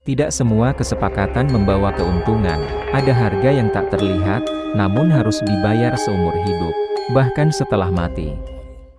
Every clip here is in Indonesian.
Tidak semua kesepakatan membawa keuntungan. Ada harga yang tak terlihat, namun harus dibayar seumur hidup, bahkan setelah mati.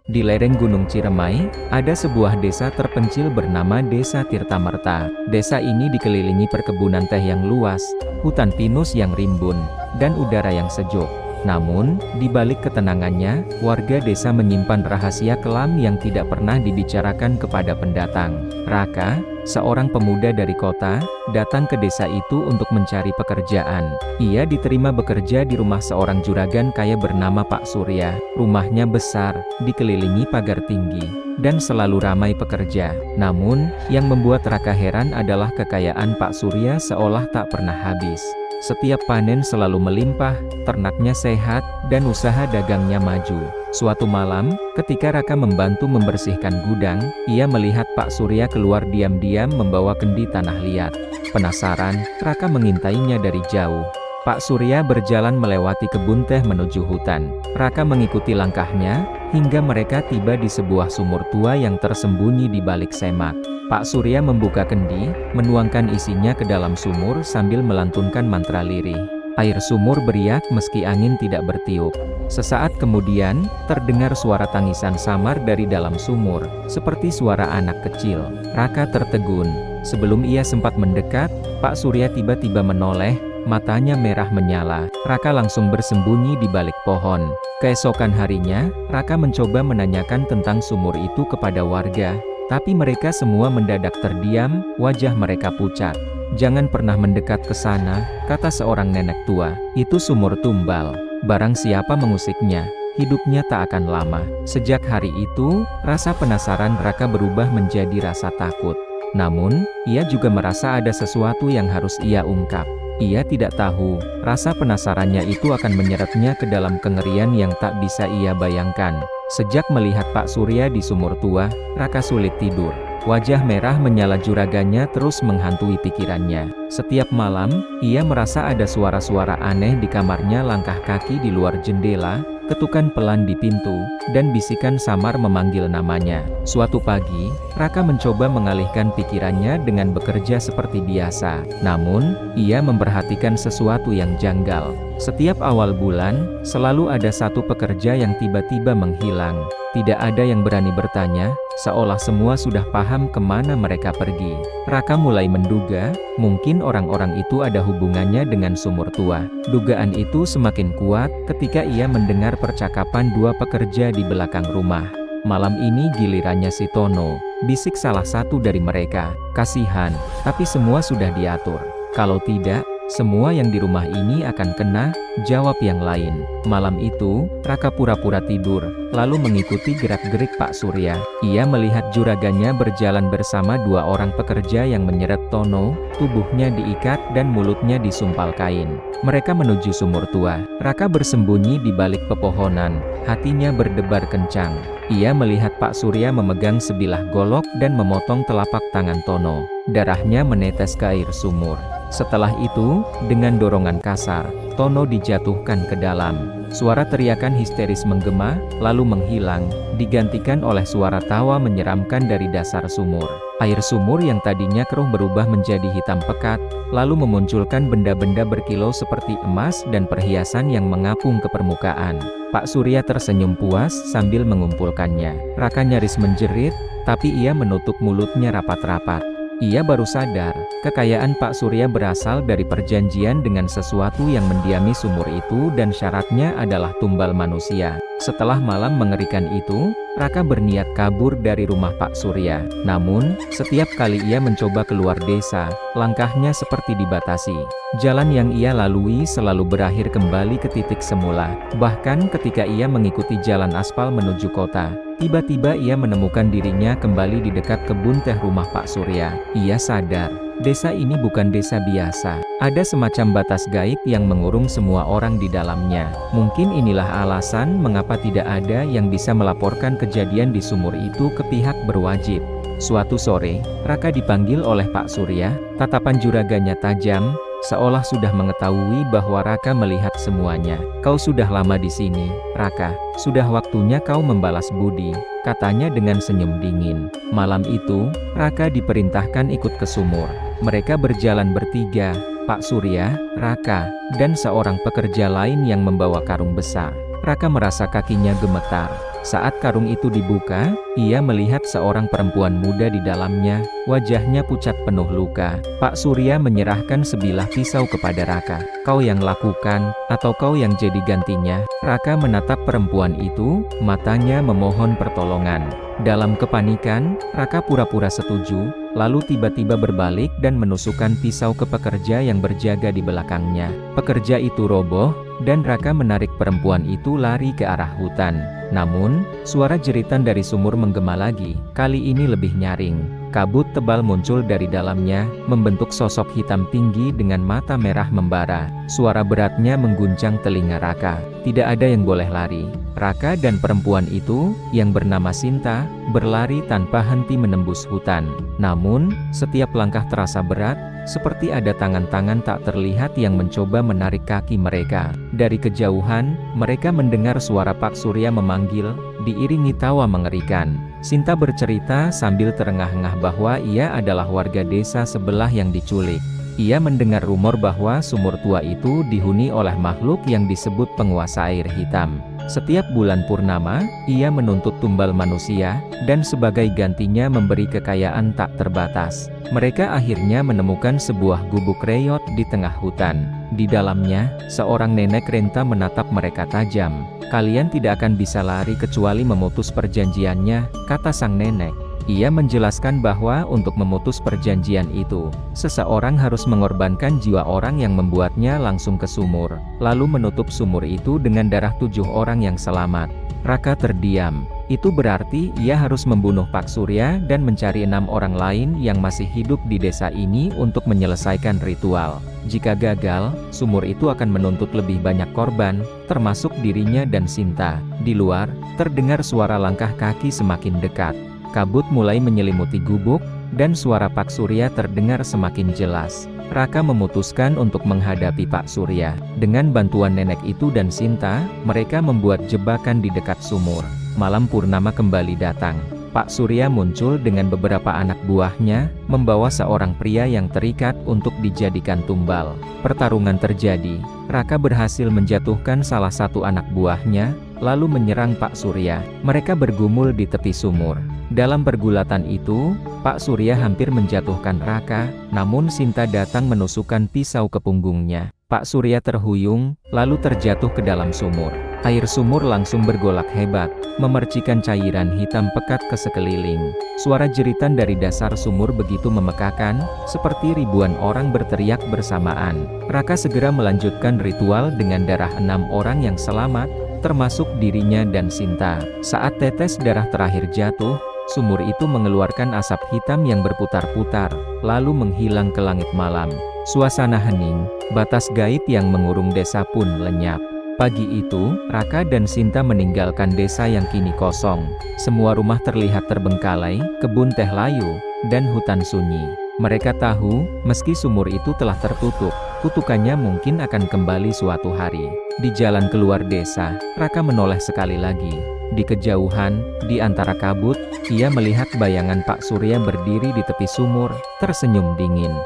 Di lereng Gunung Ciremai, ada sebuah desa terpencil bernama Desa Tirtamerta. Desa ini dikelilingi perkebunan teh yang luas, hutan pinus yang rimbun, dan udara yang sejuk. Namun, di balik ketenangannya, warga desa menyimpan rahasia kelam yang tidak pernah dibicarakan kepada pendatang. Raka, seorang pemuda dari kota, datang ke desa itu untuk mencari pekerjaan. Ia diterima bekerja di rumah seorang juragan kaya bernama Pak Surya. Rumahnya besar, dikelilingi pagar tinggi, dan selalu ramai pekerja. Namun, yang membuat Raka heran adalah kekayaan Pak Surya seolah tak pernah habis. Setiap panen selalu melimpah, ternaknya sehat, dan usaha dagangnya maju. Suatu malam, ketika Raka membantu membersihkan gudang, ia melihat Pak Surya keluar diam-diam membawa kendi tanah liat. Penasaran, Raka mengintainya dari jauh. Pak Surya berjalan melewati kebun teh menuju hutan. Raka mengikuti langkahnya, hingga mereka tiba di sebuah sumur tua yang tersembunyi di balik semak. Pak Surya membuka kendi, menuangkan isinya ke dalam sumur sambil melantunkan mantra lirih. Air sumur beriak meski angin tidak bertiup. Sesaat kemudian, terdengar suara tangisan samar dari dalam sumur, seperti suara anak kecil. Raka tertegun. Sebelum ia sempat mendekat, Pak Surya tiba-tiba menoleh, matanya merah menyala. Raka langsung bersembunyi di balik pohon. Keesokan harinya, Raka mencoba menanyakan tentang sumur itu kepada warga. Tapi mereka semua mendadak terdiam, wajah mereka pucat. "Jangan pernah mendekat ke sana," kata seorang nenek tua. "Itu sumur tumbal. Barang siapa mengusiknya, hidupnya tak akan lama." Sejak hari itu, rasa penasaran Raka berubah menjadi rasa takut. Namun, ia juga merasa ada sesuatu yang harus ia ungkap. Ia tidak tahu, rasa penasarannya itu akan menyeretnya ke dalam kengerian yang tak bisa ia bayangkan. Sejak melihat Pak Surya di sumur tua, Raka sulit tidur. Wajah merah menyala juragannya terus menghantui pikirannya. Setiap malam, ia merasa ada suara-suara aneh di kamarnya, langkah kaki di luar jendela, ketukan pelan di pintu, dan bisikan samar memanggil namanya. Suatu pagi, Raka mencoba mengalihkan pikirannya dengan bekerja seperti biasa. Namun, ia memperhatikan sesuatu yang janggal. Setiap awal bulan, selalu ada satu pekerja yang tiba-tiba menghilang. Tidak ada yang berani bertanya, seolah semua sudah paham kemana mereka pergi. Raka mulai menduga, mungkin orang-orang itu ada hubungannya dengan sumur tua. Dugaan itu semakin kuat ketika ia mendengar percakapan dua pekerja di belakang rumah. "Malam ini gilirannya si Tono," bisik salah satu dari mereka. "Kasihan, tapi semua sudah diatur. Kalau tidak, semua yang di rumah ini akan kena," jawab yang lain. Malam itu, Raka pura-pura tidur, lalu mengikuti gerak-gerik Pak Surya. Ia melihat juragannya berjalan bersama dua orang pekerja yang menyeret Tono, tubuhnya diikat dan mulutnya disumpal kain. Mereka menuju sumur tua. Raka bersembunyi di balik pepohonan, hatinya berdebar kencang. Ia melihat Pak Surya memegang sebilah golok dan memotong telapak tangan Tono. Darahnya menetes ke air sumur. Setelah itu, dengan dorongan kasar, Tono dijatuhkan ke dalam. Suara teriakan histeris menggema, lalu menghilang, digantikan oleh suara tawa menyeramkan dari dasar sumur. Air sumur yang tadinya keruh berubah menjadi hitam pekat, lalu memunculkan benda-benda berkilau seperti emas dan perhiasan yang mengapung ke permukaan. Pak Surya tersenyum puas sambil mengumpulkannya. Raka nyaris menjerit, tapi ia menutup mulutnya rapat-rapat. Ia baru sadar, kekayaan Pak Surya berasal dari perjanjian dengan sesuatu yang mendiami sumur itu dan syaratnya adalah tumbal manusia. Setelah malam mengerikan itu, Raka berniat kabur dari rumah Pak Surya. Namun, setiap kali ia mencoba keluar desa, langkahnya seperti dibatasi. Jalan yang ia lalui selalu berakhir kembali ke titik semula. Bahkan ketika ia mengikuti jalan aspal menuju kota, tiba-tiba ia menemukan dirinya kembali di dekat kebun teh rumah Pak Surya. Ia sadar, desa ini bukan desa biasa. Ada semacam batas gaib yang mengurung semua orang di dalamnya. Mungkin inilah alasan mengapa tidak ada yang bisa melaporkan kejadian di sumur itu ke pihak berwajib. Suatu sore, Raka dipanggil oleh Pak Surya. Tatapan juragannya tajam, seolah sudah mengetahui bahwa Raka melihat semuanya. "Kau sudah lama di sini, Raka. Sudah waktunya kau membalas budi." katanya dengan senyum dingin. Malam itu, Raka diperintahkan ikut ke sumur. Mereka berjalan bertiga, Pak Surya, Raka, dan seorang pekerja lain yang membawa karung besar. Raka merasa kakinya gemetar. Saat karung itu dibuka, ia melihat seorang perempuan muda di dalamnya, wajahnya pucat penuh luka. Pak Surya menyerahkan sebilah pisau kepada Raka. "Kau yang lakukan, atau kau yang jadi gantinya?" Raka menatap perempuan itu, matanya memohon pertolongan. Dalam kepanikan, Raka pura-pura setuju, lalu tiba-tiba berbalik dan menusukkan pisau ke pekerja yang berjaga di belakangnya. Pekerja itu roboh, dan Raka menarik perempuan itu lari ke arah hutan. Namun, suara jeritan dari sumur menggema lagi, kali ini lebih nyaring. Kabut tebal muncul dari dalamnya, membentuk sosok hitam tinggi dengan mata merah membara. Suara beratnya mengguncang telinga Raka. Tidak ada yang boleh lari. Raka dan perempuan itu, yang bernama Sinta, berlari tanpa henti menembus hutan. Namun, setiap langkah terasa berat, seperti ada tangan-tangan tak terlihat yang mencoba menarik kaki mereka. Dari kejauhan, mereka mendengar suara Pak Surya memanggil, diiringi tawa mengerikan. Sinta bercerita sambil terengah-engah bahwa ia adalah warga desa sebelah yang diculik. Ia mendengar rumor bahwa sumur tua itu dihuni oleh makhluk yang disebut penguasa air hitam. Setiap bulan purnama, ia menuntut tumbal manusia, dan sebagai gantinya memberi kekayaan tak terbatas. Mereka akhirnya menemukan sebuah gubuk reyot di tengah hutan. Di dalamnya, seorang nenek renta menatap mereka tajam. "Kalian tidak akan bisa lari kecuali memutus perjanjiannya," kata sang nenek. Ia menjelaskan bahwa untuk memutus perjanjian itu, seseorang harus mengorbankan jiwa orang yang membuatnya langsung ke sumur, lalu menutup sumur itu dengan darah 7 orang yang selamat. Raka terdiam. Itu berarti ia harus membunuh Pak Surya dan mencari 6 orang lain yang masih hidup di desa ini untuk menyelesaikan ritual. Jika gagal, sumur itu akan menuntut lebih banyak korban, termasuk dirinya dan Sinta. Di luar, terdengar suara langkah kaki semakin dekat. Kabut mulai menyelimuti gubuk, dan suara Pak Surya terdengar semakin jelas. Raka memutuskan untuk menghadapi Pak Surya. Dengan bantuan nenek itu dan Sinta, mereka membuat jebakan di dekat sumur. Malam purnama kembali datang. Pak Surya muncul dengan beberapa anak buahnya, membawa seorang pria yang terikat untuk dijadikan tumbal. Pertarungan terjadi. Raka berhasil menjatuhkan salah satu anak buahnya, lalu menyerang Pak Surya. Mereka bergumul di tepi sumur. Dalam pergulatan itu, Pak Surya hampir menjatuhkan Raka, namun Sinta datang menusukkan pisau ke punggungnya. Pak Surya terhuyung, lalu terjatuh ke dalam sumur. Air sumur langsung bergolak hebat, memercikan cairan hitam pekat ke sekeliling. Suara jeritan dari dasar sumur begitu memekakan, seperti ribuan orang berteriak bersamaan. Raka segera melanjutkan ritual dengan darah 6 orang yang selamat, termasuk dirinya dan Sinta. Saat tetes darah terakhir jatuh, sumur itu mengeluarkan asap hitam yang berputar-putar, lalu menghilang ke langit malam. Suasana hening, batas gaib yang mengurung desa pun lenyap. Pagi itu, Raka dan Sinta meninggalkan desa yang kini kosong. Semua rumah terlihat terbengkalai, kebun teh layu, dan hutan sunyi. Mereka tahu, meski sumur itu telah tertutup, kutukannya mungkin akan kembali suatu hari. Di jalan keluar desa, Raka menoleh sekali lagi. Di kejauhan, di antara kabut, ia melihat bayangan Pak Surya berdiri di tepi sumur, tersenyum dingin.